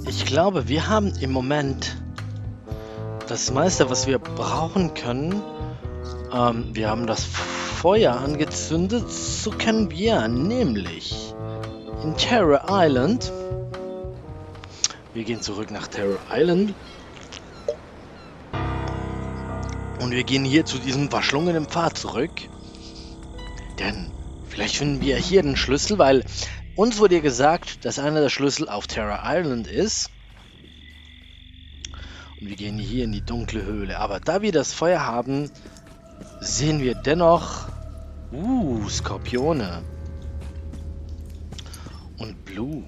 Ich glaube, wir haben im Moment das meiste, was wir brauchen können. Wir haben das Feuer angezündet. So können wir nämlich in Terror Island. Wir gehen zurück nach Terror Island. Und wir gehen hier zu diesem verschlungenen Pfad zurück. Denn vielleicht finden wir hier den Schlüssel, weil uns wurde gesagt, dass einer der Schlüssel auf Terror Island ist. Und wir gehen hier in die dunkle Höhle. Aber da wir das Feuer haben, sehen wir dennoch Skorpione und Blut.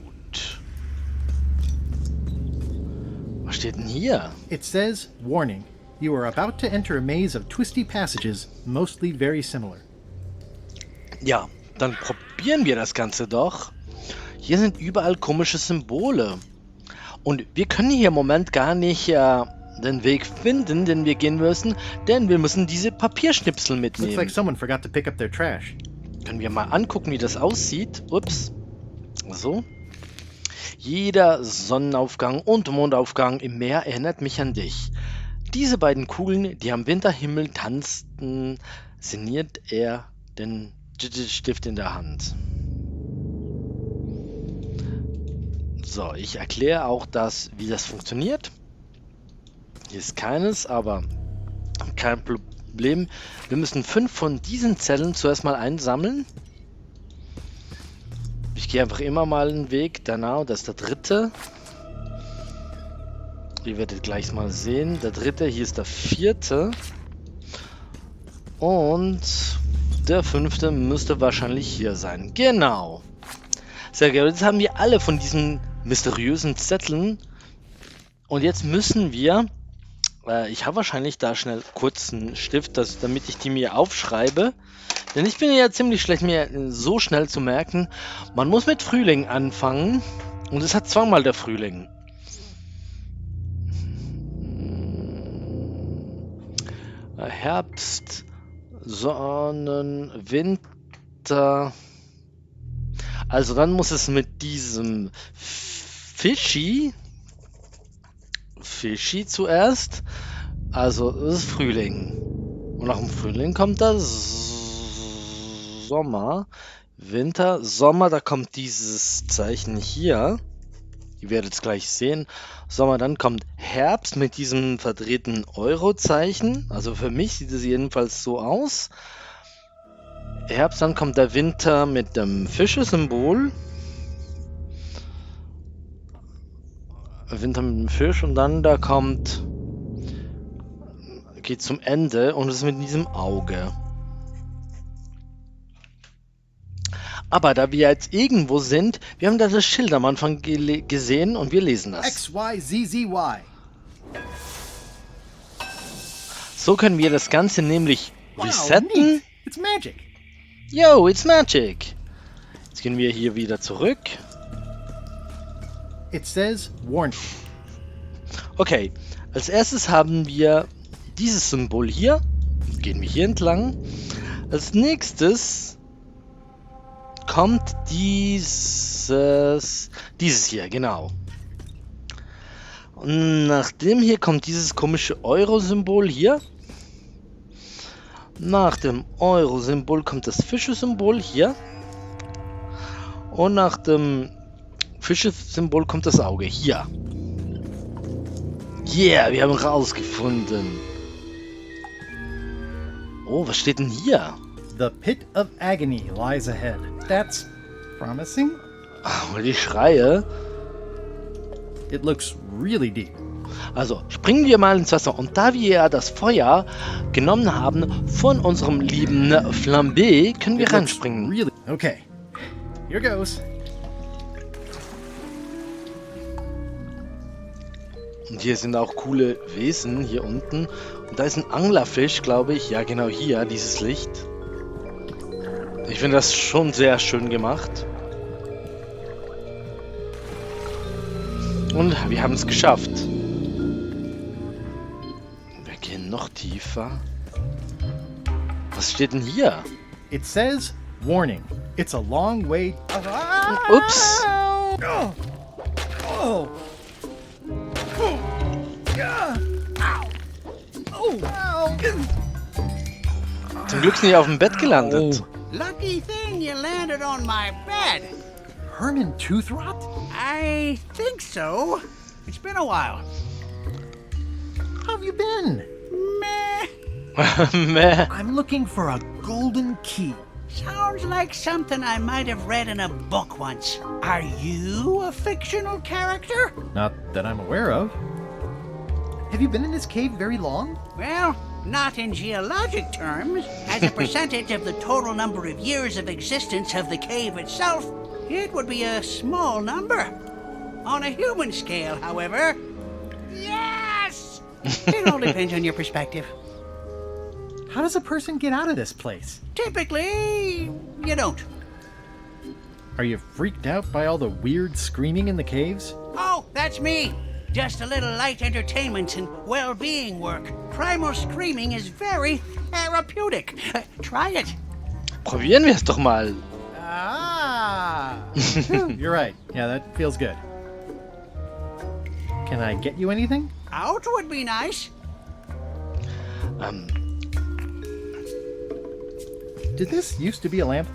Was steht denn hier? It says, warning, you are about to enter a maze of twisty passages, mostly very similar. Ja, dann probieren wir das Ganze doch. Hier sind überall komische Symbole. Und wir können hier im Moment gar nicht den Weg finden, den wir gehen müssen, denn wir müssen diese Papierschnipsel Looks like mitnehmen. someone forgot to pick up their trash. Können wir mal angucken, wie das aussieht. Ups. So. Jeder Sonnenaufgang und Mondaufgang im Meer erinnert mich an dich. Diese beiden Kugeln, die am Winterhimmel tanzten, sinniert er den Stift in der Hand. So, ich erkläre auch wie das funktioniert. Hier ist keines, aber kein Problem. Wir müssen 5 von diesen Zellen zuerst mal einsammeln. Ich gehe einfach immer mal einen Weg. Danach, das ist der dritte. Ihr werdet gleich mal sehen. Der dritte, hier ist der vierte. Und der fünfte müsste wahrscheinlich hier sein. Genau. Sehr gut. Jetzt haben wir alle von diesen mysteriösen Zetteln. Und jetzt müssen wir... ich habe wahrscheinlich da schnell kurz einen Stift, damit ich die mir aufschreibe. Denn ich bin ja ziemlich schlecht, mir so schnell zu merken. Man muss mit Frühling anfangen. Und es hat zweimal der Frühling. Herbst, Sonnen, Winter. Also dann muss es mit diesem Fischi zuerst. Also es ist Frühling. Und nach dem Frühling kommt das Sommer. Winter, Sommer, da kommt dieses Zeichen hier. Ihr werdet es gleich sehen. Sommer, dann kommt Herbst mit diesem verdrehten Euro-Zeichen. Also für mich sieht es jedenfalls so aus. Herbst, dann kommt der Winter mit dem Fische-Symbol. Winter mit dem Fisch und dann da geht zum Ende und es ist mit diesem Auge. Aber da wir jetzt irgendwo sind, wir haben da das Schild am Anfang gesehen und wir lesen das. XYZZY. So können wir das Ganze nämlich resetten. Neat. It's magic. Yo, it's magic. Jetzt gehen wir hier wieder zurück. It says, warning. Okay, als erstes haben wir dieses Symbol hier. Gehen wir hier entlang. Als nächstes kommt dieses hier, genau. Und nach dem hier kommt dieses komische Euro-Symbol hier. Nach dem Euro-Symbol kommt das Fische-Symbol hier. Und nach dem Fische-Symbol kommt das Auge hier. Yeah, wir haben rausgefunden. Oh, was steht denn hier? The pit of agony lies ahead. That's promising. Oh, die Schreie. It looks really deep. Also, springen wir mal ins Wasser. Und da wir ja das Feuer genommen haben von unserem lieben Flambé, können wir It looks reinspringen. really okay. Here goes. Und hier sind auch coole Wesen hier unten. Und da ist ein Anglerfisch, glaube ich. Ja, genau hier, dieses Licht. Ich finde das schon sehr schön gemacht. Und wir haben es geschafft. Wir gehen noch tiefer. Was steht denn hier? It says, warning. It's a long way. Ups. Oh. zum Glück nicht auf dem Bett gelandet. Lucky thing you landed on my bed. Herman Toothrot? I think so. It's been a while. How have you been? Meh. Meh. I'm looking for a golden key. Sounds like something I might have read in a book once. Are you a fictional character? Not that I'm aware of. Have you been in this cave very long? Well, not in geologic terms. As a percentage of the total number of years of existence of the cave itself, it would be a small number. On a human scale, however, yes! It all depends on your perspective. How does a person get out of this place? Typically, you don't. Are you freaked out by all the weird screaming in the caves? Oh, that's me. Just a little light entertainment and well-being work. Primal screaming is very therapeutic. Try it. Probieren wir es doch mal. Ah! You're right. Yeah, that feels good. Can I get you anything? Out would be nice. Did this used to be a lamp?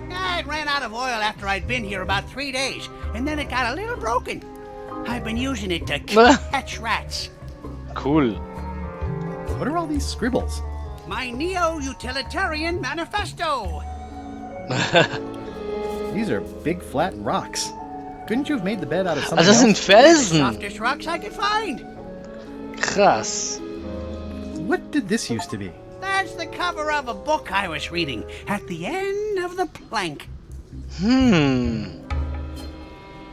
It ran out of oil after I'd been here about 3 days, and then it got a little broken. I've been using it to catch rats. Cool. What are all these scribbles? My neo-utilitarian manifesto. These are big flat rocks. Couldn't you have made the bed out of something Also das sind else? Felsen. Softest rocks I could find. Krass. What did this used to be? That's the cover of a book I was reading at the end of the plank.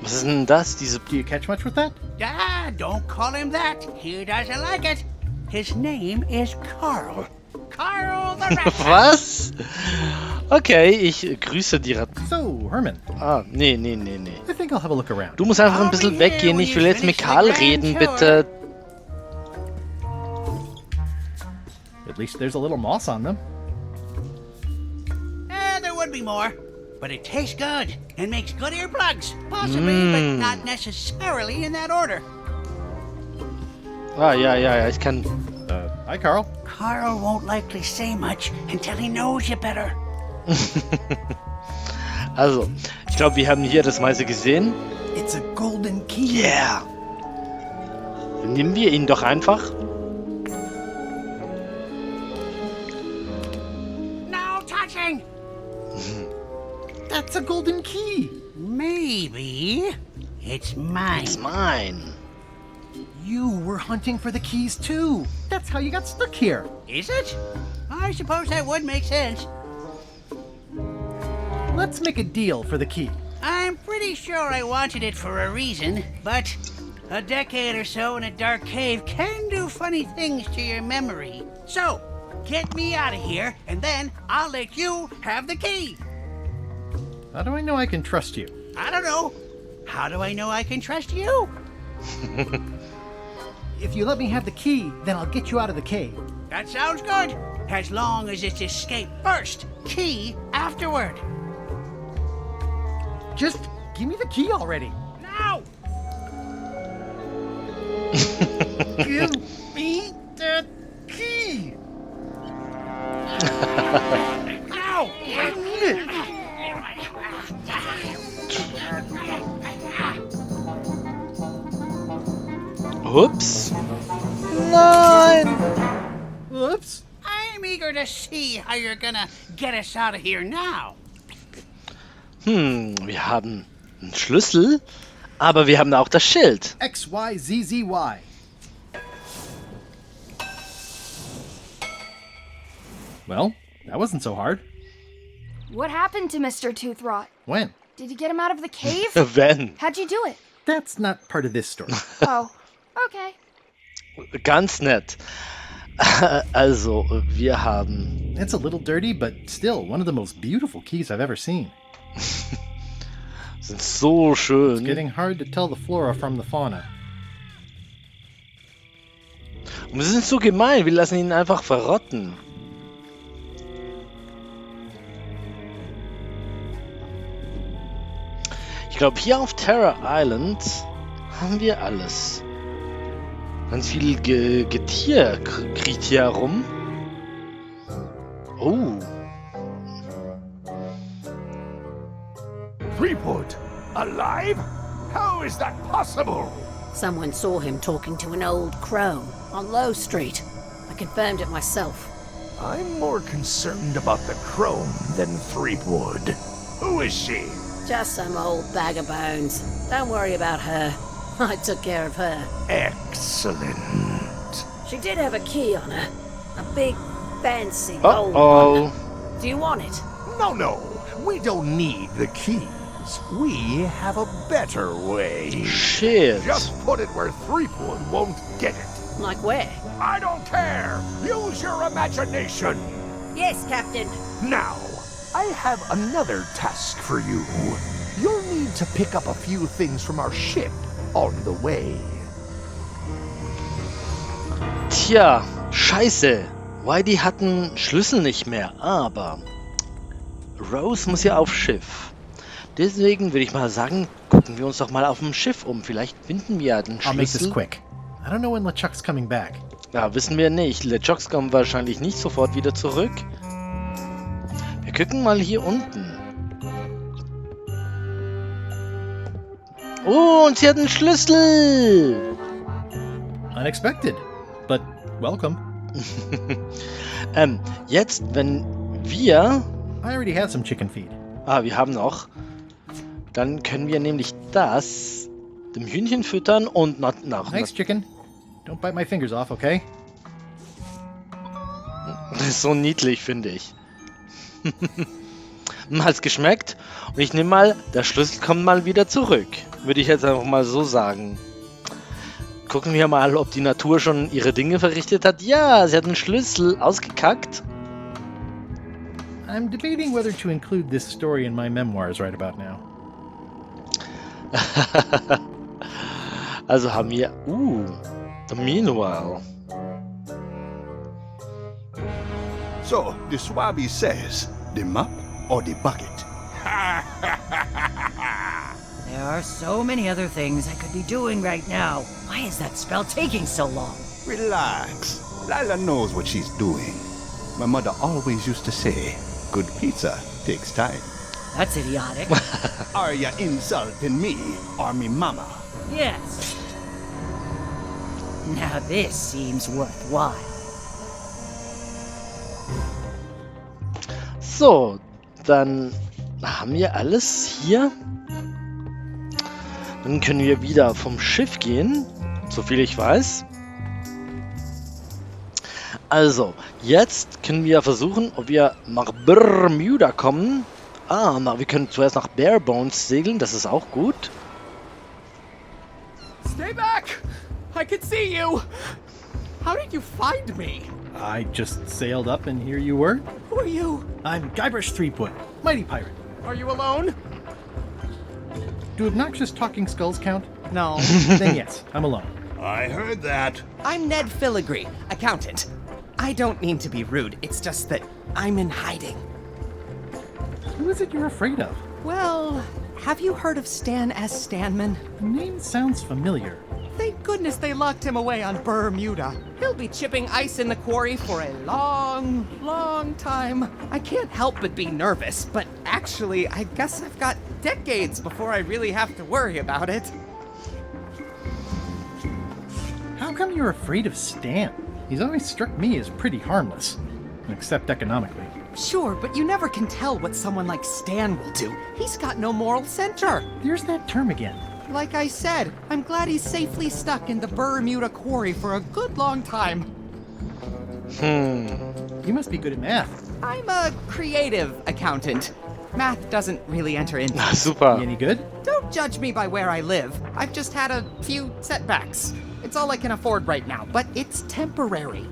Was ist denn das? Diese... Do you catch much with that? Ah, don't call him that. He doesn't like it. His name is Carl. Carl the Rat. Was? Okay, ich grüße die Ratten. So, Herman, Ah, nee. I think I'll have a look around. Du musst einfach ein bisschen weggehen. Ich will jetzt mit Karl reden, bitte. At least there's a little moss on them. There would be more. But it tastes good and makes good earplugs. Possibly, but not necessarily in that order. Ah, ja, ich kann... Hi, Carl. Carl won't likely say much until he knows you better. Also, ich glaube, wir haben hier das meiste gesehen. It's a golden key. Yeah. Nehmen wir ihn doch einfach. No touching! That's a golden key. Maybe it's mine. It's mine. You were hunting for the keys too. That's how you got stuck here. Is it? I suppose that would make sense. Let's make a deal for the key. I'm pretty sure I wanted it for a reason, but a decade or so in a dark cave can do funny things to your memory. So, get me out of here, and then I'll let you have the key. How do I know I can trust you? I don't know. How do I know I can trust you? If you let me have the key, then I'll get you out of the cave. That sounds good. As long as it's escape first, key afterward. Just give me the key already. Now! Give me the key. Now! I need it. Ups. Nein. Whoops. I'm eager to see how you're gonna get us out of here now. Wir haben einen Schlüssel, aber wir haben auch das Schild. XYZZY. Well, that wasn't so hard. What happened to Mr. Toothrot? When? Did you get him out of the cave? Wenn. How'd you do it? That's not part of this story. Oh, okay. Ganz nett. Also, wir haben... It's a little dirty, but still one of the most beautiful keys I've ever seen. Sind so schön. It's getting hard to tell the flora from the fauna. Und wir sind so gemein, wir lassen ihn einfach verrotten. Ich glaube, hier auf Terror Island haben wir alles. Ganz viel Getier kriecht hier herum. Oh. Threepwood? Alive? How is that possible? Someone saw him talking to an old crone on Low Street. I confirmed it myself. I'm more concerned about the crone than Threepwood. Who is she? Just some old bag of bones. Don't worry about her. I took care of her. Excellent. She did have a key on her. A big, fancy gold one. Uh-oh. Do you want it? No. We don't need the keys. We have a better way. Shit. Just put it where Threepwood won't get it. Like where? I don't care. Use your imagination. Yes, Captain. Now, I have another task for you. You'll need to pick up a few things from our ship on the way. Tja, scheiße. Whitey hat einen Schlüssel nicht mehr, aber Rose muss ja aufs Schiff. Deswegen würde ich mal sagen, gucken wir uns doch mal auf dem Schiff um. Vielleicht finden wir ja den I'll make this Schlüssel. quick. I don't know when LeChuck's coming back. Ja, wissen wir nicht. LeChucks kommen wahrscheinlich nicht sofort wieder zurück. Wir gucken mal hier unten. Oh, und sie hat einen Schlüssel. Unexpected, but welcome. Jetzt, wenn wir... I already had some chicken feed. wir haben noch. Dann können wir nämlich das dem Hühnchen füttern und Nice chicken. Don't bite my fingers off, okay? Das ist so niedlich, finde ich. Hat's geschmeckt? Und ich nehme mal, der Schlüssel kommt mal wieder zurück. Würde ich jetzt einfach mal so sagen. Gucken wir mal, ob die Natur schon ihre Dinge verrichtet hat. Ja, sie hat einen Schlüssel ausgekackt. I'm debating whether to include this story in my memoirs right about now. Also haben wir... the meanwhile. So, the Swabby says, the mop or the bucket? There are so many other things I could be doing right now. Why is that spell taking so long? Relax. Lila knows what she's doing. My mother always used to say, good pizza takes time. That's idiotic. Are ya insulting me or me mama? Yes. Now this seems worthwhile. So, dann haben wir alles hier. Dann können wir wieder vom Schiff gehen, soviel ich weiß. Also, jetzt können wir versuchen, ob wir nach Bermuda kommen. Wir können zuerst nach Barebones segeln, das ist auch gut. Stay back! I can see you! How did you find me? I just sailed up and here you were. Who are you? I'm Guybrush Threepwood, mighty pirate. Are you alone? Do obnoxious talking skulls count? No. Then yes, I'm alone. I heard that. I'm Ned Filigree, accountant. I don't mean to be rude, it's just that I'm in hiding. Who is it you're afraid of? Well, have you heard of Stan S. Stanman? The name sounds familiar. Thank goodness they locked him away on Bermuda. He'll be chipping ice in the quarry for a long, long time. I can't help but be nervous, but actually, I guess I've got decades before I really have to worry about it. How come you're afraid of Stan? He's always struck me as pretty harmless, except economically. Sure, but you never can tell what someone like Stan will do. He's got no moral center. There's that term again. Like I said, I'm glad he's safely stuck in the Bermuda quarry for a good long time. You must be good at math. I'm a creative accountant. Math doesn't really enter into it. Super. Any good? Don't judge me by where I live. I've just had a few setbacks. It's all I can afford right now, but it's temporary.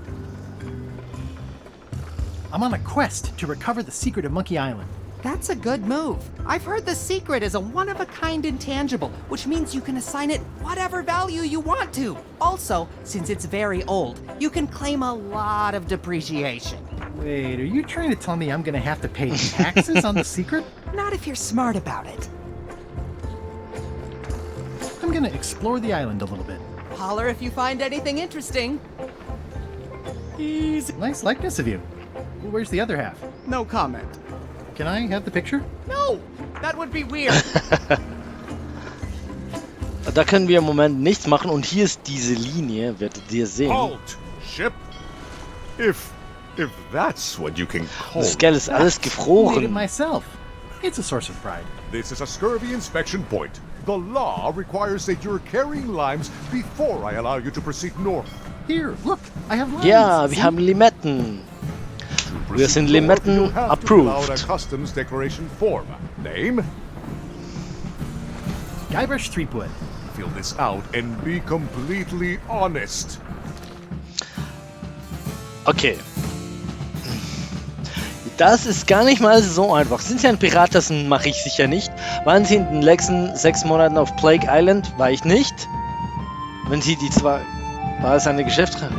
I'm on a quest to recover the secret of Monkey Island. That's a good move. I've heard the secret is a one-of-a-kind intangible, which means you can assign it whatever value you want to. Also, since it's very old, you can claim a lot of depreciation. Wait, are you trying to tell me I'm gonna have to pay taxes on the secret? Not if you're smart about it. I'm gonna explore the island a little bit. Holler if you find anything interesting. Easy. Nice likeness of you. Where's the other half? No comment. Can I have the picture? No! That would be weird. Da können wir im Moment nichts machen und hier ist diese Linie, werdet ihr sehen. Halt, ship. If that's what you can call Das Geld ist alles Made it gefroren. myself. It's a source of pride. This is a scurvy inspection point. The law requires that you're carrying limes before I allow you to proceed north. Here, look, I have limes. Ja, wir See? haben Limetten. Wir sind Proceed north, Limetten you'll have to fill out a approved. customs declaration form. Name? Guybrush Threepwood. Fill this out and be completely honest. Okay. Das ist gar nicht mal so einfach. Sind Sie ein Pirat? Das mache ich sicher nicht. Waren Sie in den letzten 6 Monaten auf Plague Island? War ich nicht. Wenn Sie die zwei... War es eine Geschäftsreise?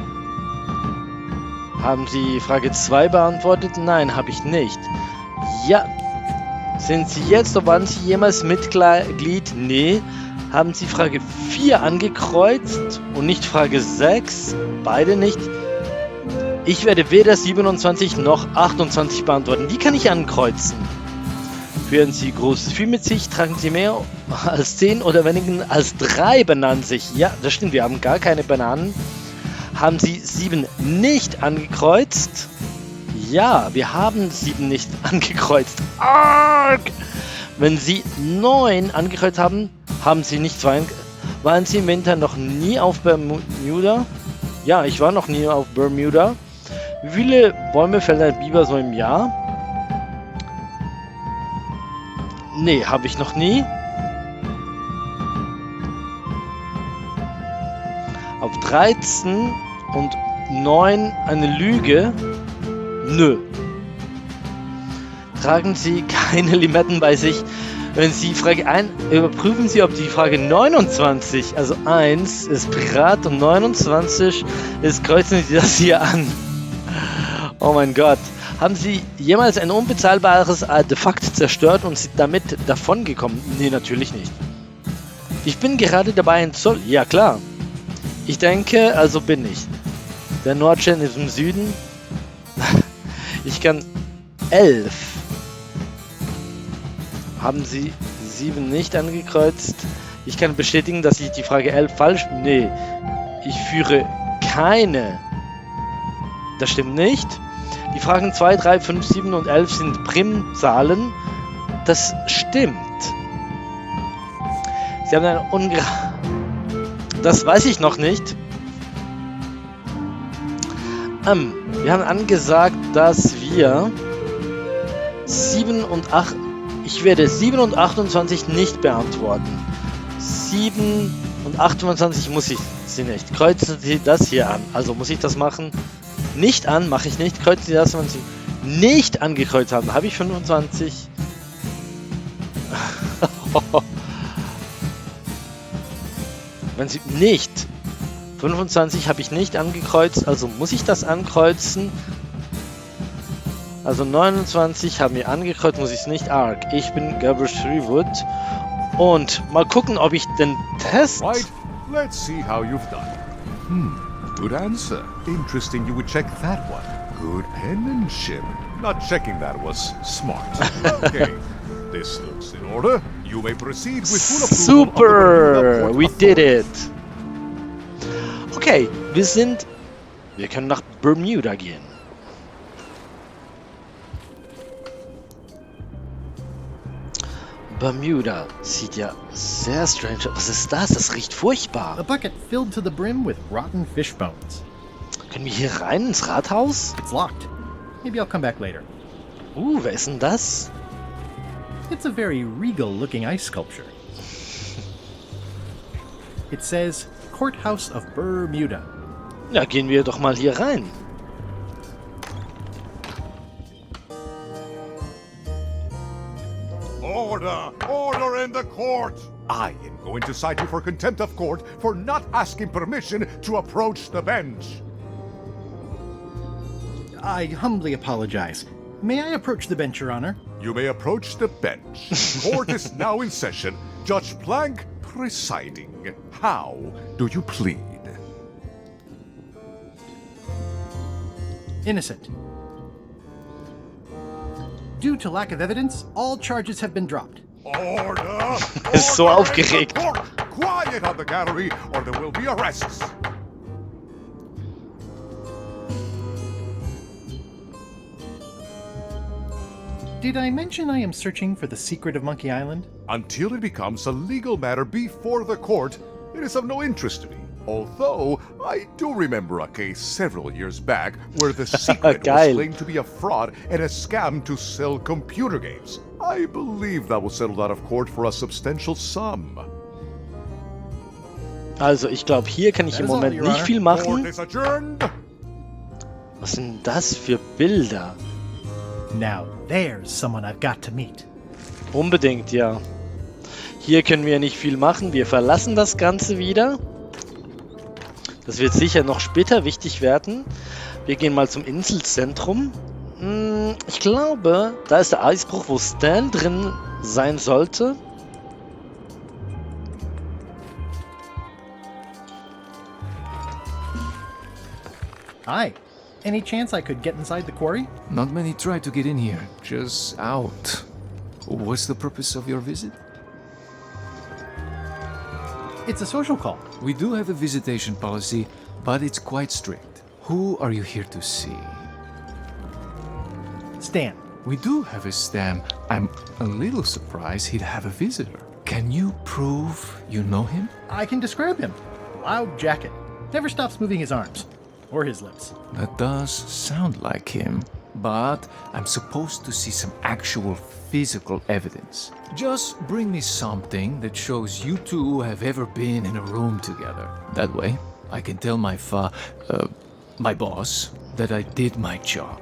Haben Sie Frage 2 beantwortet? Nein, habe ich nicht. Ja. Sind Sie jetzt oder waren Sie jemals Mitglied? Nee. Haben Sie Frage 4 angekreuzt und nicht Frage 6? Beide nicht. Ich werde weder 27 noch 28 beantworten. Die kann ich ankreuzen. Führen Sie großes Vieh mit sich? Tragen Sie mehr als 10 oder weniger als 3 Bananen sich? Ja, das stimmt. Wir haben gar keine Bananen. Haben Sie 7 nicht angekreuzt? Ja, wir haben 7 nicht angekreuzt. Arg! Wenn Sie 9 angekreuzt haben, haben Sie nicht 2. Waren Sie im Winter noch nie auf Bermuda? Ja, ich war noch nie auf Bermuda. Wie viele Bäume fällt ein Biber so im Jahr? Nee, habe ich noch nie. Auf 13 und 9 eine Lüge? Nö. Tragen Sie keine Limetten bei sich? Wenn Sie Frage 1, überprüfen Sie, ob die Frage 29, also 1 ist Pirat und 29 ist, kreuzen Sie das hier an. Oh mein Gott. Haben Sie jemals ein unbezahlbares Artefakt zerstört und sind damit davongekommen? Nee, natürlich nicht. Ich bin gerade dabei, ein Zoll... Ja, klar. Ich denke, also bin ich. Der Nordstern ist im Süden. Ich kann 11. Haben Sie 7 nicht angekreuzt? Ich kann bestätigen, dass ich die Frage 11 falsch... Nee. Ich führe keine. Das stimmt nicht. Die Fragen 2, 3, 5, 7 und 11 sind Primzahlen. Das stimmt. Sie haben eine Das weiß ich noch nicht. Wir haben angesagt, dass wir 7 und 8... Ich werde 7 und 28 nicht beantworten. 7 und 28 muss ich sie nicht. Kreuzen Sie das hier an. Also muss ich das machen? Nicht an, mache ich nicht. Kreuzen Sie das, wenn Sie nicht angekreuzt haben. Habe ich 25? Wenn Sie nicht 25 habe ich nicht angekreuzt, also muss ich das ankreuzen. Also 29 haben wir angekreuzt, muss ich es nicht. Arg. Ich bin Guybrush Threepwood. Und mal gucken, ob ich den Test... Right, let's see how you've done. Good answer. Interesting you would check that one. Good penmanship. Not checking that was smart. Okay, this looks in order. You may proceed with full approval. Super! We did it! Okay, wir können nach Bermuda gehen. Bermuda sieht ja sehr strange aus. Was ist das? Das riecht A furchtbar. bucket filled to the brim with rotten fish bones. Können wir hier rein ins Rathaus? It's locked. Maybe I'll come back later. Wer ist denn das? It's a very regal-looking ice sculpture. It says, Courthouse of Bermuda. Ja, gehen wir doch mal hier rein. Order! Order in the court! I am going to cite you for contempt of court for not asking permission to approach the bench. I humbly apologize. May I approach the bench, Your Honor? You may approach the bench. Court is now in session. Judge Plank presiding. How do you plead? Innocent. Due to lack of evidence, all charges have been dropped. Order! Ist so Order in aufgeregt. the court! Quiet on the gallery, or there will be arrests. Did I mention I am searching for the secret of Monkey Island? Until it becomes a legal matter before the court, it is of no interest to me. Although, I do remember a case several years back where the secret was Geil. claimed to be a fraud and a scam to sell computer games. I believe that was settled out of court for a substantial sum. Also, ich glaube, hier kann ich im Das ist Moment all, Your nicht Honor. viel Court machen. is adjourned. Was sind das für Bilder? Now there's someone I've got to meet. Unbedingt, ja. Hier können wir nicht viel machen. Wir verlassen das Ganze wieder. Das wird sicher noch später wichtig werden. Wir gehen mal zum Inselzentrum. Ich glaube, da ist der Eisbruch, wo Stan drin sein sollte. Hi. Any chance I could get inside the quarry? Not many try to get in here, just out. What's the purpose of your visit? It's a social call. We do have a visitation policy, but it's quite strict. Who are you here to see? Stan. We do have a Stan. I'm a little surprised he'd have a visitor. Can you prove you know him? I can describe him. Loud jacket. Never stops moving his arms. Or his lips. That does sound like him, but I'm supposed to see some actual physical evidence. Just bring me something that shows you two have ever been in a room together. That way, I can tell my boss that I did my job.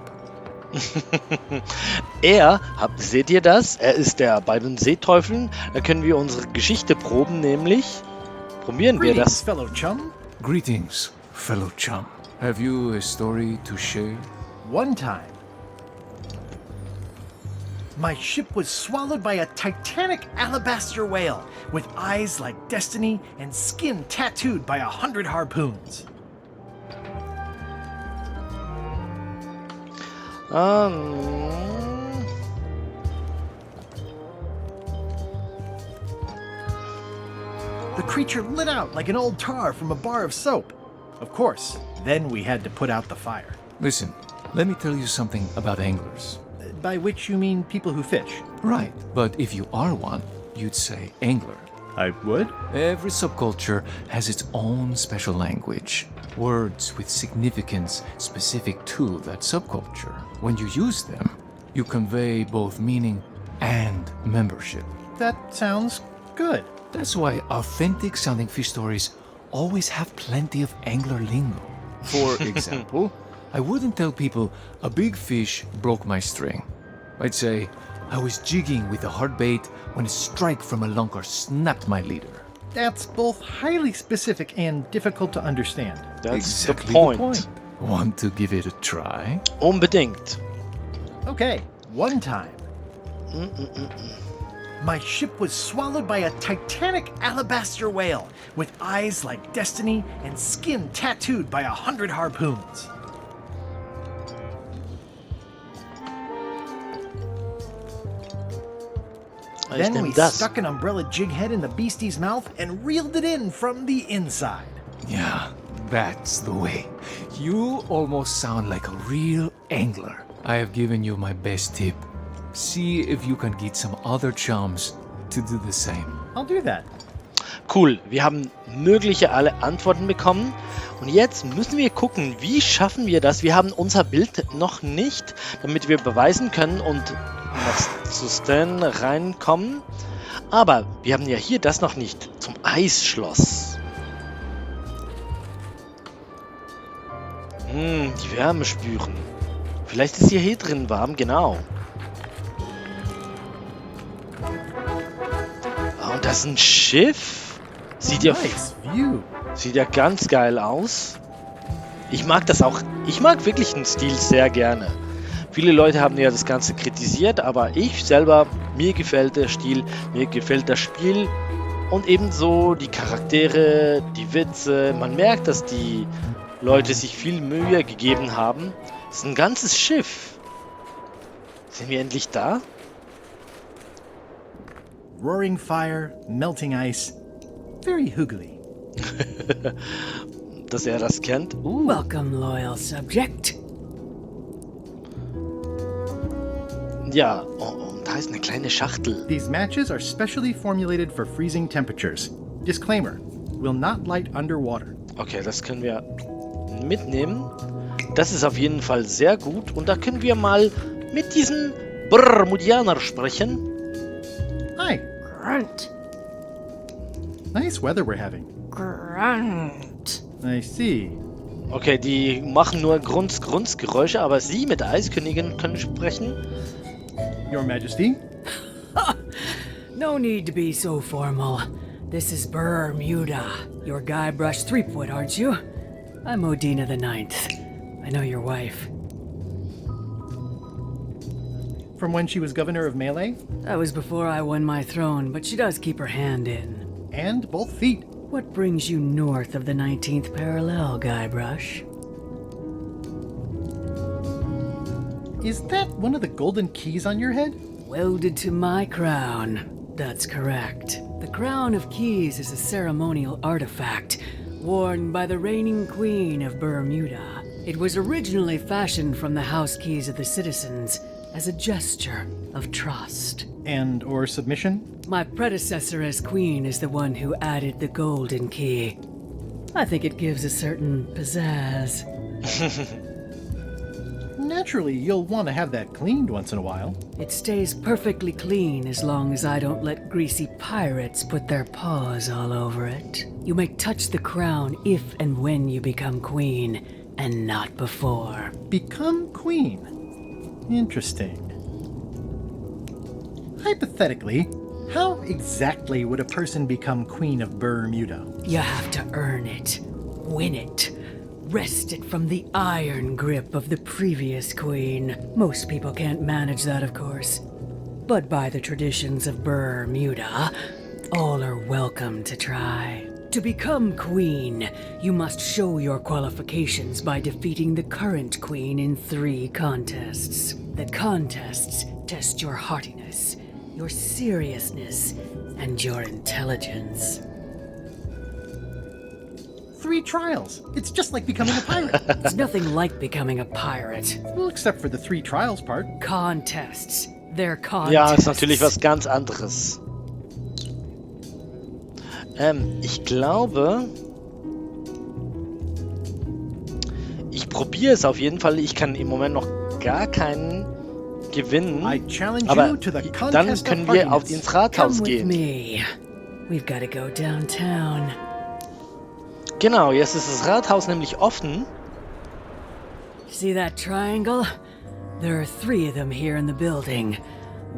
Seht ihr das? Er ist der bei den Seeteufeln. Da können wir unsere Geschichte proben, nämlich. Probieren wir Greetings, das. fellow chum. Greetings, fellow chum. Have you a story to share? One time, my ship was swallowed by a titanic alabaster whale with eyes like destiny and skin tattooed by 100 harpoons. The creature lit out like an old tar from a bar of soap. Of course, then we had to put out the fire. Listen, let me tell you something about anglers. By which you mean people who fish. Right, but if you are one, you'd say angler. I would? Every subculture has its own special language, words with significance specific to that subculture. When you use them, you convey both meaning and membership. That sounds good. That's why authentic sounding fish stories always have plenty of angler lingo. For example, I wouldn't tell people a big fish broke my string. I'd say I was jigging with a hard bait when a strike from a lunker snapped my leader. That's both highly specific and difficult to understand. That's Exactly the point. Want to give it a try? Unbedingt. Okay, one time. My ship was swallowed by a titanic alabaster whale with eyes like destiny and skin tattooed by 100 harpoons. Then we stuck an umbrella jig head in the beastie's mouth and reeled it in from the inside. Yeah, that's the way. You almost sound like a real angler. I have given you my best tip. See if you can get some other chums to do the same. I'll do that. Cool, wir haben mögliche alle Antworten bekommen. Und jetzt müssen wir gucken, wie schaffen wir das? Wir haben unser Bild noch nicht, damit wir beweisen können und noch zu Stan reinkommen. Aber wir haben ja hier das noch nicht, zum Eisschloss. Die Wärme spüren. Vielleicht ist hier drin warm, genau. Und das ist ein Schiff. Sieht ja ganz geil aus. Ich mag das auch. Ich mag wirklich den Stil sehr gerne. Viele Leute haben ja das Ganze kritisiert, aber ich selber, mir gefällt der Stil, mir gefällt das Spiel und ebenso die Charaktere, die Witze. Man merkt, dass die Leute sich viel Mühe gegeben haben. Es ist ein ganzes Schiff. Sind wir endlich da? Roaring fire, melting ice. Very hugely. Dass er das kennt. Welcome, loyal subject. Ja, und da ist eine kleine Schachtel. These matches are specially formulated for freezing temperatures. Disclaimer, will not light underwater. Okay, das können wir mitnehmen. Das ist auf jeden Fall sehr gut. Und da können wir mal mit diesem Bermudianer sprechen. Hi. Grunt. Nice weather we're having. Grunt. I see. Okay, die machen nur Grunz-Grunz-Geräusche, aber Sie mit der Eiskönigin können sprechen. Your Majesty? No need to be so formal. This is Bermuda. Your Guybrush Threepwood, aren't you? I'm Odina the Ninth. I know your wife. From when she was governor of Melee? That was before I won my throne, but she does keep her hand in. And both feet. What brings you north of the 19th parallel, Guybrush? Is that one of the golden keys on your head? Welded to my crown. That's correct. The Crown of Keys is a ceremonial artifact worn by the reigning queen of Bermuda. It was originally fashioned from the house keys of the citizens as a gesture of trust. And or submission? My predecessor as queen is the one who added the golden key. I think it gives a certain pizzazz. Naturally, you'll want to have that cleaned once in a while. It stays perfectly clean as long as I don't let greasy pirates put their paws all over it. You may touch the crown if and when you become queen, and not before. Become queen. Interesting. Hypothetically, how exactly would a person become queen of Bermuda? You have to earn it, win it, wrest it from the iron grip of the previous queen. Most people can't manage that, of course. But by the traditions of Bermuda, all are welcome to try. To become queen, you must show your qualifications by defeating the current queen in 3 contests. The contests test your heartiness, your seriousness, and your intelligence. 3 trials. It's just like becoming a pirate. It's nothing like becoming a pirate. Well, except for the 3 trials part. Contests. They're contests. Ja, ist natürlich was ganz anderes. Ich glaube, ich probiere es auf jeden Fall. Ich kann im Moment noch gar keinen gewinnen. Aber dann können wir ins Rathaus gehen. We've got to go downtown. Genau, jetzt ist das Rathaus nämlich offen. See that triangle? There are 3 of them here in the building.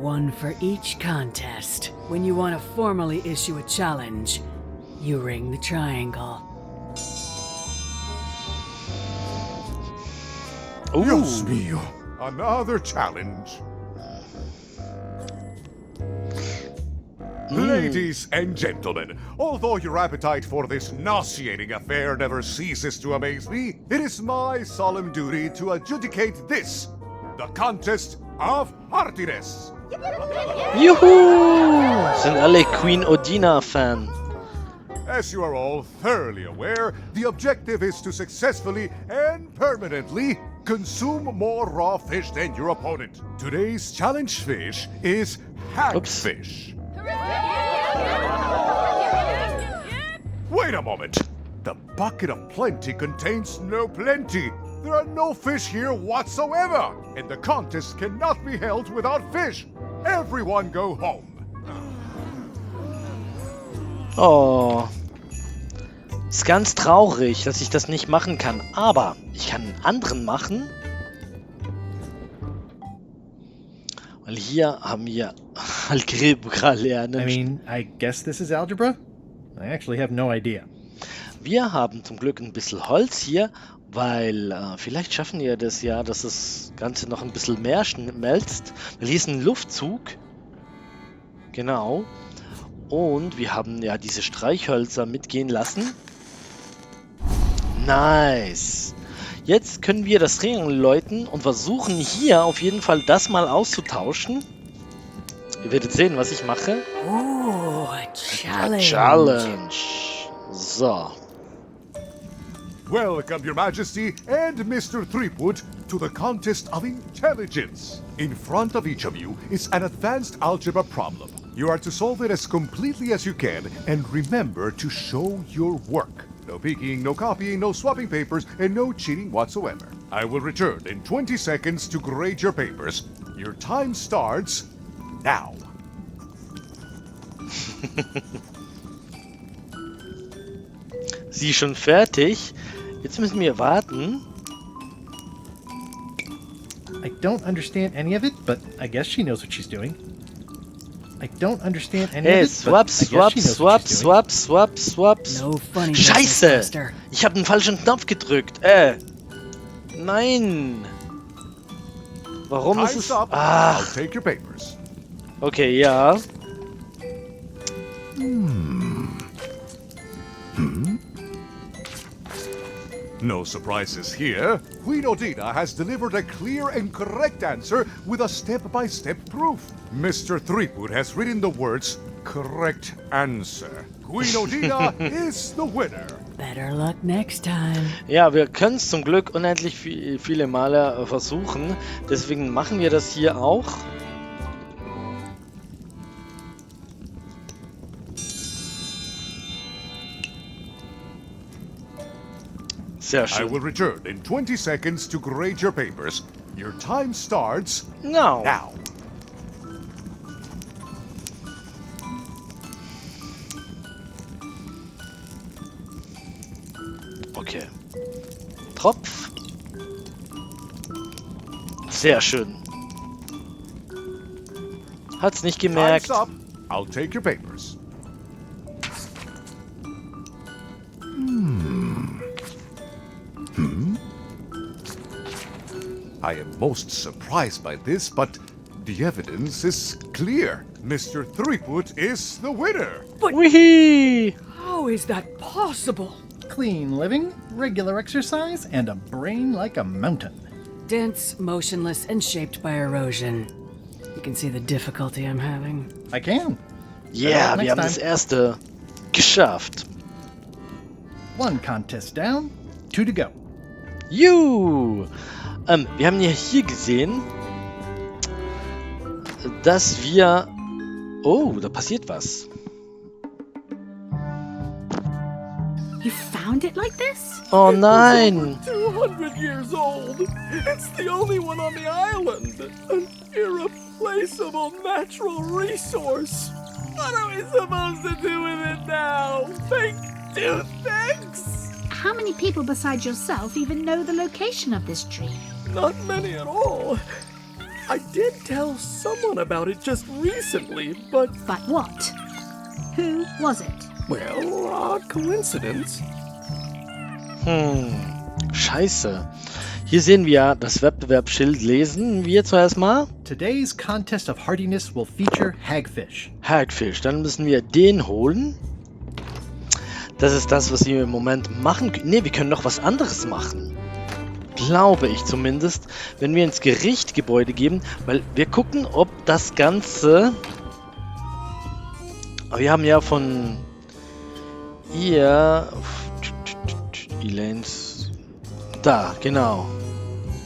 1 for each contest. When you want to formally issue a challenge, you ring the triangle. Dios mío, another challenge. Ladies and gentlemen, although your appetite for this nauseating affair never ceases to amaze me, it is my solemn duty to adjudicate this, the contest of heartiness. Juhu! Sind alle Queen Odina-Fan. As you are all thoroughly aware, the objective is to successfully and permanently consume more raw fish than your opponent. Today's challenge fish is hagfish. Wait a moment! The bucket of plenty contains no plenty. There are no fish here whatsoever, and the contest cannot be held without fish. Everyone go home. Oh. Ist ganz traurig, dass ich das nicht machen kann. Aber ich kann einen anderen machen. Weil hier haben wir Algebra lernen. I mean, I guess this is algebra? I actually have no idea. Wir haben zum Glück ein bisschen Holz hier, weil vielleicht schaffen wir das ja, dass das Ganze noch ein bisschen mehr schmelzt. Weil hier ist ein Luftzug. Genau. Und wir haben ja diese Streichhölzer mitgehen lassen. Nice. Jetzt können wir das Ring läuten und versuchen hier auf jeden Fall das mal auszutauschen. Ihr werdet sehen, was ich mache. Oh, a challenge. Challenge. So. Welcome, Your Majesty and Mr. Threepwood, to the contest of intelligence. In front of each of you is an advanced algebra problem. You are to solve it as completely as you can, and remember to show your work. No peeking, no copying, no swapping papers, and no cheating whatsoever. I will return in 20 seconds to grade your papers. Your time starts now. Sie ist schon fertig. Jetzt müssen wir warten. I don't understand any of it, but I guess she knows what she's doing. I don't understand any Hey, of it, swap, but I guess swap, she knows swap, what she's doing. swap, swap, swaps. No funny Scheiße! business, Buster. Ich habe den falschen Knopf gedrückt. Nein. Warum ist Time's es... up. Ah, I'll take your papers. okay, ja. No surprises here. Queen Odina has delivered a clear and correct answer with a step-by-step proof. Mr. Threepwood has written the words, correct answer. Queen Odina is the winner. Better luck next time. Ja, wir können es zum Glück unendlich viele Male versuchen. Deswegen machen wir das hier auch. Sehr I schön. will return in 20 seconds to grade your papers. Your time starts Now. now. Okay. Tropf. Sehr schön. Hat's nicht gemerkt. Time's up. I'll take your papers. I am most surprised by this, but the evidence is clear. Mr. Threepwood is the winner. Whee! How is that possible? Clean living, regular exercise, and a brain like a mountain. Dense, motionless, and shaped by erosion. You can see the difficulty I'm having. I can. Yeah, Next wir haben time. das erste geschafft. One contest down, 2 to go. Wir haben ja hier gesehen, dass wir... Oh, da passiert was. You found it like this? Oh nein! 200 years old. It's the only one on the island. An irreplaceable natural resource. What are we supposed to do with it now? Fake toothpicks? How many people besides yourself even know the location of this tree? Not many at all. I did tell someone about it just recently, but... But what? Who was it? Well, odd coincidence. Scheiße. Hier sehen wir das Wettbewerbsschild. Lesen wir zuerst mal. Today's contest of hardiness will feature hagfish. Hagfish. Dann müssen wir den holen. Das ist das, was wir im Moment machen können. Ne, wir können noch was anderes machen. Glaube ich zumindest. Wenn wir ins Gerichtgebäude gehen. Weil wir gucken, ob das Ganze... Wir haben ja von... Ihr... Elaine's... Da, genau.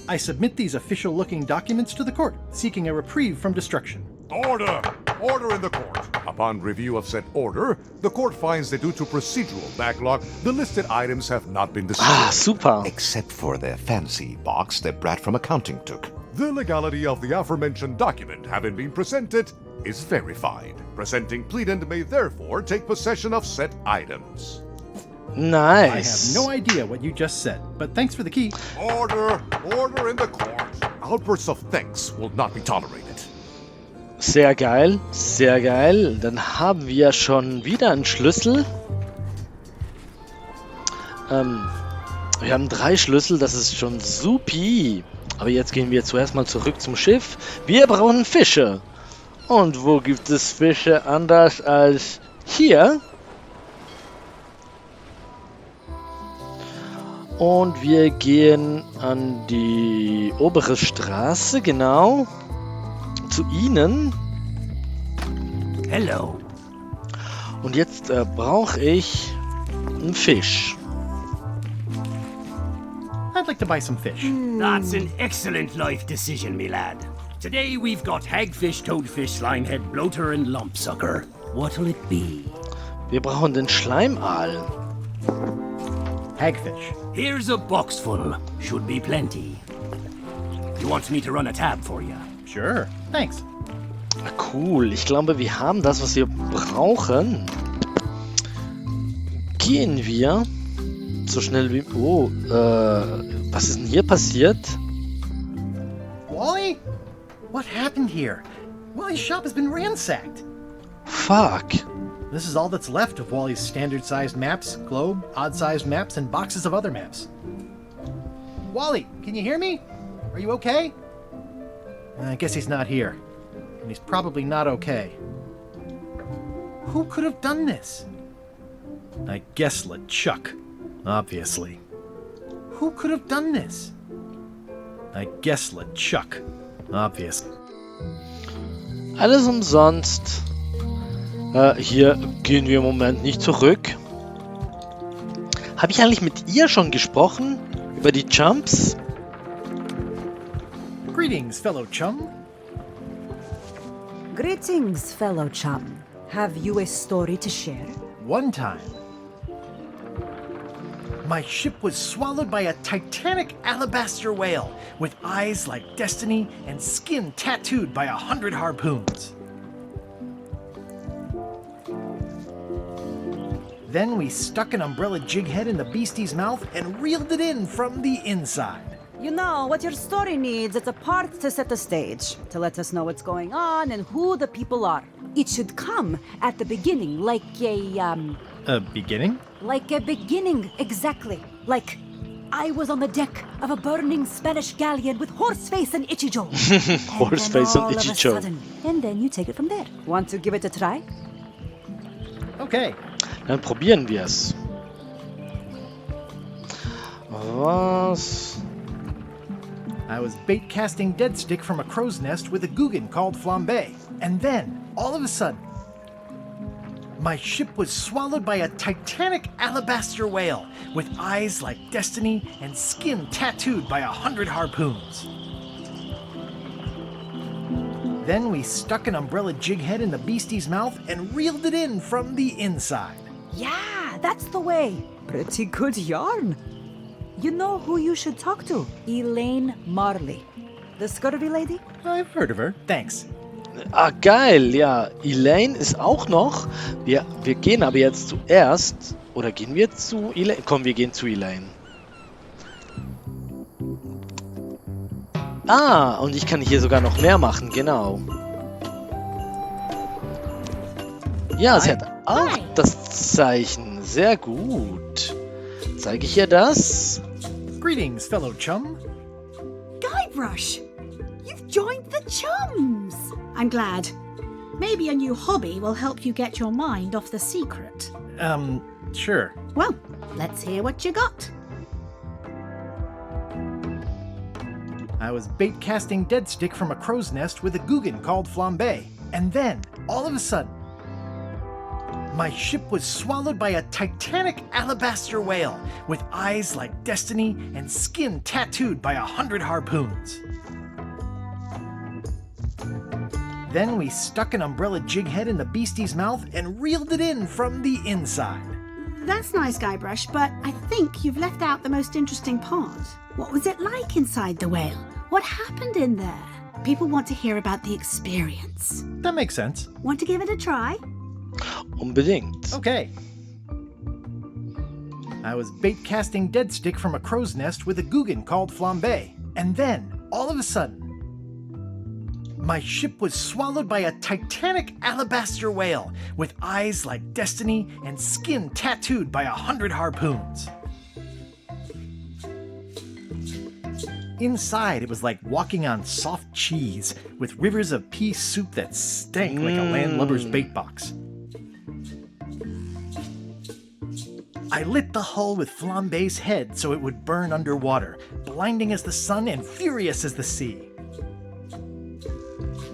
I submit these official-looking documents to the court, seeking a reprieve from destruction. Order! Order in the court. Upon review of said order, the court finds that due to procedural backlog, the listed items have not been destroyed. Ah, super. Except for the fancy box that Brat from accounting took. The legality of the aforementioned document having been presented is verified. Presenting pleadant may therefore take possession of said items. Nice. I have no idea what you just said, but thanks for the key. Order! Order in the court. Outbursts of thanks will not be tolerated. Sehr geil, sehr geil. Dann haben wir schon wieder einen Schlüssel. Wir haben 3 Schlüssel, das ist schon supi. Aber jetzt gehen wir zuerst mal zurück zum Schiff. Wir brauchen Fische. Und wo gibt es Fische anders als hier? Und wir gehen an die obere Straße, genau. Zu ihnen. Hello. Und jetzt brauche ich einen Fisch. I'd like to buy some fish. That's an excellent life decision, me lad. Today we've got hagfish, toadfish, slimehead, bloater, and lumpsucker. What'll it be? Wir brauchen den Schleimaal. Hagfish. Here's a box full. Should be plenty. You want me to run a tab for you? Sure. Thanks. Cool, ich glaube, wir haben das, was wir brauchen. Gehen wir so schnell wie... Oh, was ist denn hier passiert? Wally? What happened here? Wally's shop has been ransacked. Fuck. This is all that's left of Wally's standard-sized maps, globe, odd-sized maps, and boxes of other maps. Wally, can you hear me? Are you okay? I guess he's not here. And he's probably not okay. Who could have done this? I guess LeChuck, obviously. Who could have done this? I guess LeChuck, obviously. Alles umsonst. Hier gehen wir im Moment nicht zurück. Habe ich eigentlich mit ihr schon gesprochen? Über die Jumps? Greetings, fellow chum. Greetings, fellow chum. Have you a story to share? One time, my ship was swallowed by a titanic alabaster whale with eyes like destiny and skin tattooed by 100 harpoons. Then we stuck an umbrella jig head in the beastie's mouth and reeled it in from the inside. You know, what your story needs is a part to set the stage, to let us know what's going on and who the people are. It should come at the beginning, like A beginning? Like a beginning, exactly. Like, I was on the deck of a burning Spanish galleon with Horseface and Itchy Joe. Horseface and Itchy Joe. And then you take it from there. Want to give it a try? Okay. Dann probieren wir es. Was? I was bait casting dead stick from a crow's nest with a Guggen called Flambe. And then, all of a sudden, my ship was swallowed by a titanic alabaster whale with eyes like destiny and skin tattooed by 100 harpoons. Then we stuck an umbrella jig head in the beastie's mouth and reeled it in from the inside. Yeah, that's the way. Pretty good yarn. You know who you should talk to? Elaine Marley. The scurvy lady? I've heard of her. Thanks. Ah, geil, ja. Elaine ist auch noch. Wir gehen aber jetzt zuerst. Oder gehen wir zu Elaine? Komm, wir gehen zu Elaine. Ah, und ich kann hier sogar noch mehr machen, genau. Ja, sie hat auch das Zeichen. Sehr gut. Zeige ich ihr das? Greetings, fellow chum. Guybrush, you've joined the chums. I'm glad. Maybe a new hobby will help you get your mind off the secret. Sure. Well, let's hear what you got. I was bait casting dead stick from a crow's nest with a Guggen called Flambe. And then, all of a sudden, my ship was swallowed by a titanic alabaster whale with eyes like destiny and skin tattooed by 100 harpoons. Then we stuck an umbrella jig head in the beastie's mouth and reeled it in from the inside. That's nice, Guybrush, but I think you've left out the most interesting part. What was it like inside the whale? What happened in there? People want to hear about the experience. That makes sense. Want to give it a try? Unbedingt. Okay. I was bait casting dead stick from a crow's nest with a Guggen called Flambe. And then, all of a sudden, my ship was swallowed by a titanic alabaster whale with eyes like destiny and skin tattooed by 100 harpoons. Inside, it was like walking on soft cheese with rivers of pea soup that stank like a landlubber's bait box. I lit the hull with Flambe's head so it would burn underwater, blinding as the sun and furious as the sea.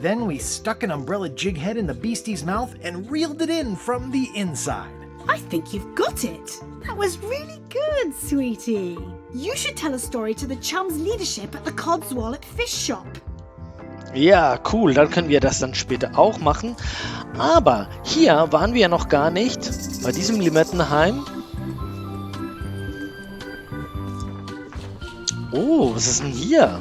Then we stuck an umbrella jig head in the beastie's mouth and reeled it in from the inside. I think you've got it. That was really good, sweetie. You should tell a story to the chum's leadership at the Codswallop Fish Shop. Ja, cool, dann können wir das dann später auch machen. Aber hier waren wir ja noch gar nicht, bei diesem Limettenheim. Oh, was ist denn hier?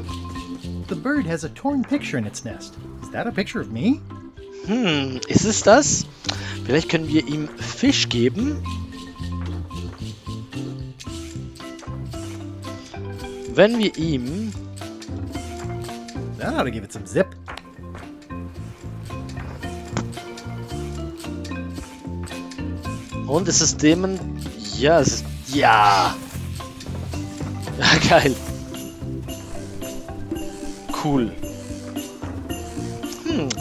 The bird has a torn picture in its nest. Is that a picture of me? Ist es das? Vielleicht können wir ihm Fisch geben. Wenn wir ihm... That ought to give it some zip. Und es ist dem... Ja, es ist... Ja! Ja, geil. Cool.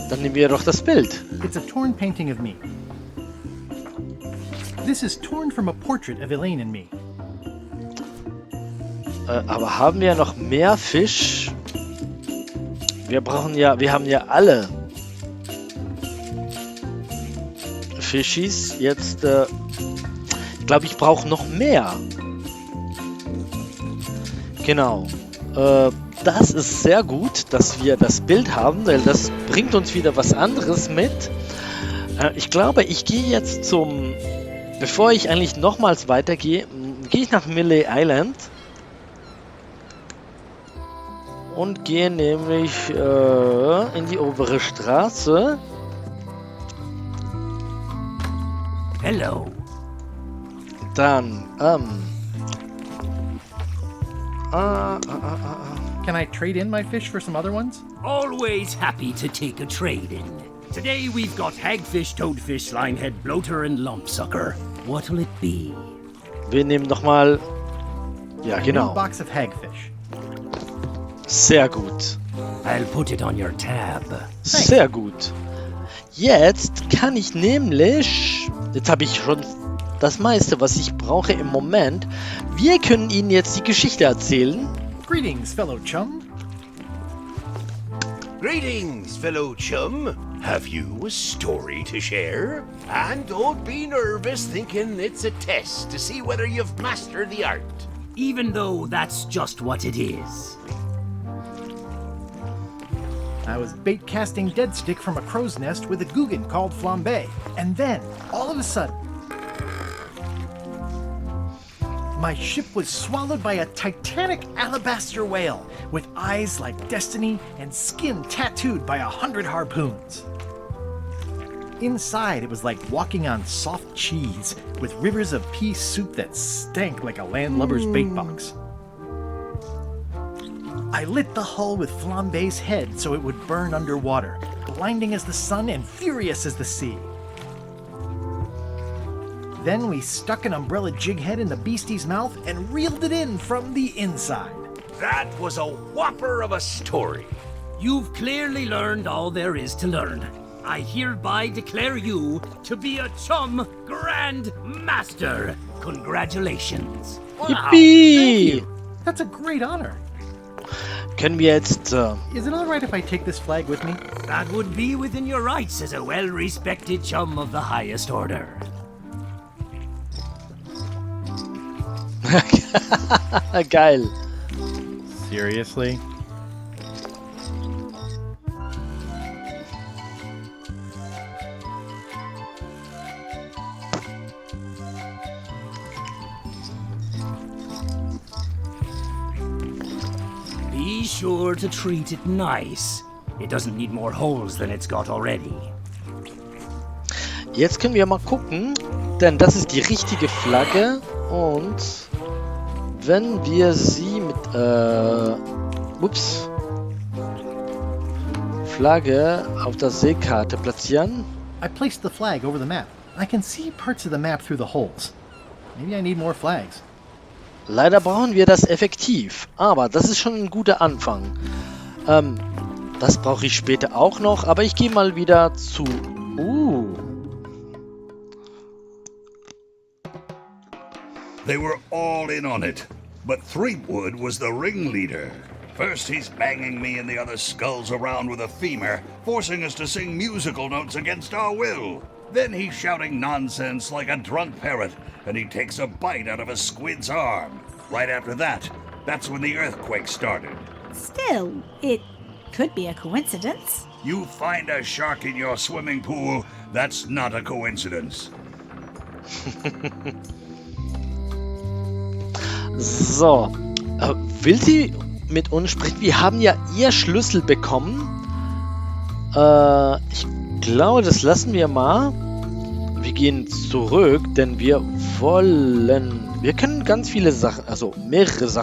Dann nehmen wir doch das Bild. It's a torn painting of me. This is torn from a portrait of Elaine and me. Aber haben wir noch mehr Fisch? Wir haben ja alle Fischis. Jetzt, ich glaube, ich brauche noch mehr. Genau. Das ist sehr gut, dass wir das Bild haben, weil das bringt uns wieder was anderes mit. Ich glaube, ich gehe jetzt zum... Bevor ich eigentlich nochmals weitergehe, gehe ich nach Millie Island. Und gehe nämlich in die obere Straße. Hello. Dann, Can I trade in my fish for some other ones? Always happy to take a trade-in. Today we've got hagfish, toadfish, linehead, bloater, and lumpsucker. What'll it be? Wir nehmen nochmal... Ja, genau. A box of hagfish. Sehr gut. I'll put it on your tab. Sehr gut. Jetzt kann ich nämlich... Jetzt habe ich schon das meiste, was ich brauche im Moment. Wir können Ihnen jetzt die Geschichte erzählen. Greetings, fellow chum. Greetings, fellow chum. Have you a story to share? And don't be nervous thinking it's a test to see whether you've mastered the art. Even though that's just what it is. I was bait casting dead stick from a crow's nest with a Guggen called Flambe. And then, all of a sudden, my ship was swallowed by a titanic alabaster whale with eyes like destiny and skin tattooed by 100 harpoons. Inside, it was like walking on soft cheese with rivers of pea soup that stank like a landlubber's bait box. I lit the hull with Flambe's head so it would burn underwater, blinding as the sun and furious as the sea. Then we stuck an umbrella jig head in the beastie's mouth and reeled it in from the inside. That was a whopper of a story. You've clearly learned all there is to learn. I hereby declare you to be a Chum Grand Master. Congratulations. Wow, Yippee! thank you. That's a great honor. Können wir jetzt... Is it all right if I take this flag with me? That would be within your rights as a well-respected chum of the highest order. Geil. Seriously? Be sure to treat it nice. It doesn't need more holes than it's got already. Jetzt können wir mal gucken, denn das ist die richtige Flagge und wenn wir sie mit Flagge auf der Seekarte platzieren. I placed the flag over the map. I can see parts of the map through the holes. Maybe I need more flags. Leider brauchen wir das effektiv, aber das ist schon ein guter Anfang. Das brauche ich später auch noch, aber ich gehe mal wieder zu... They were all in on it, but Threepwood was the ringleader. First he's banging me and the other skulls around with a femur, forcing us to sing musical notes against our will. Then he's shouting nonsense like a drunk parrot, and he takes a bite out of a squid's arm. Right after that, that's when the earthquake started. Still, it could be a coincidence. You find a shark in your swimming pool, that's not a coincidence. So, will sie mit uns sprechen? Wir haben ja ihr Schlüssel bekommen. Ich glaube, das lassen wir mal. Wir gehen zurück, denn wir können ganz viele Sachen, also mehrere Sachen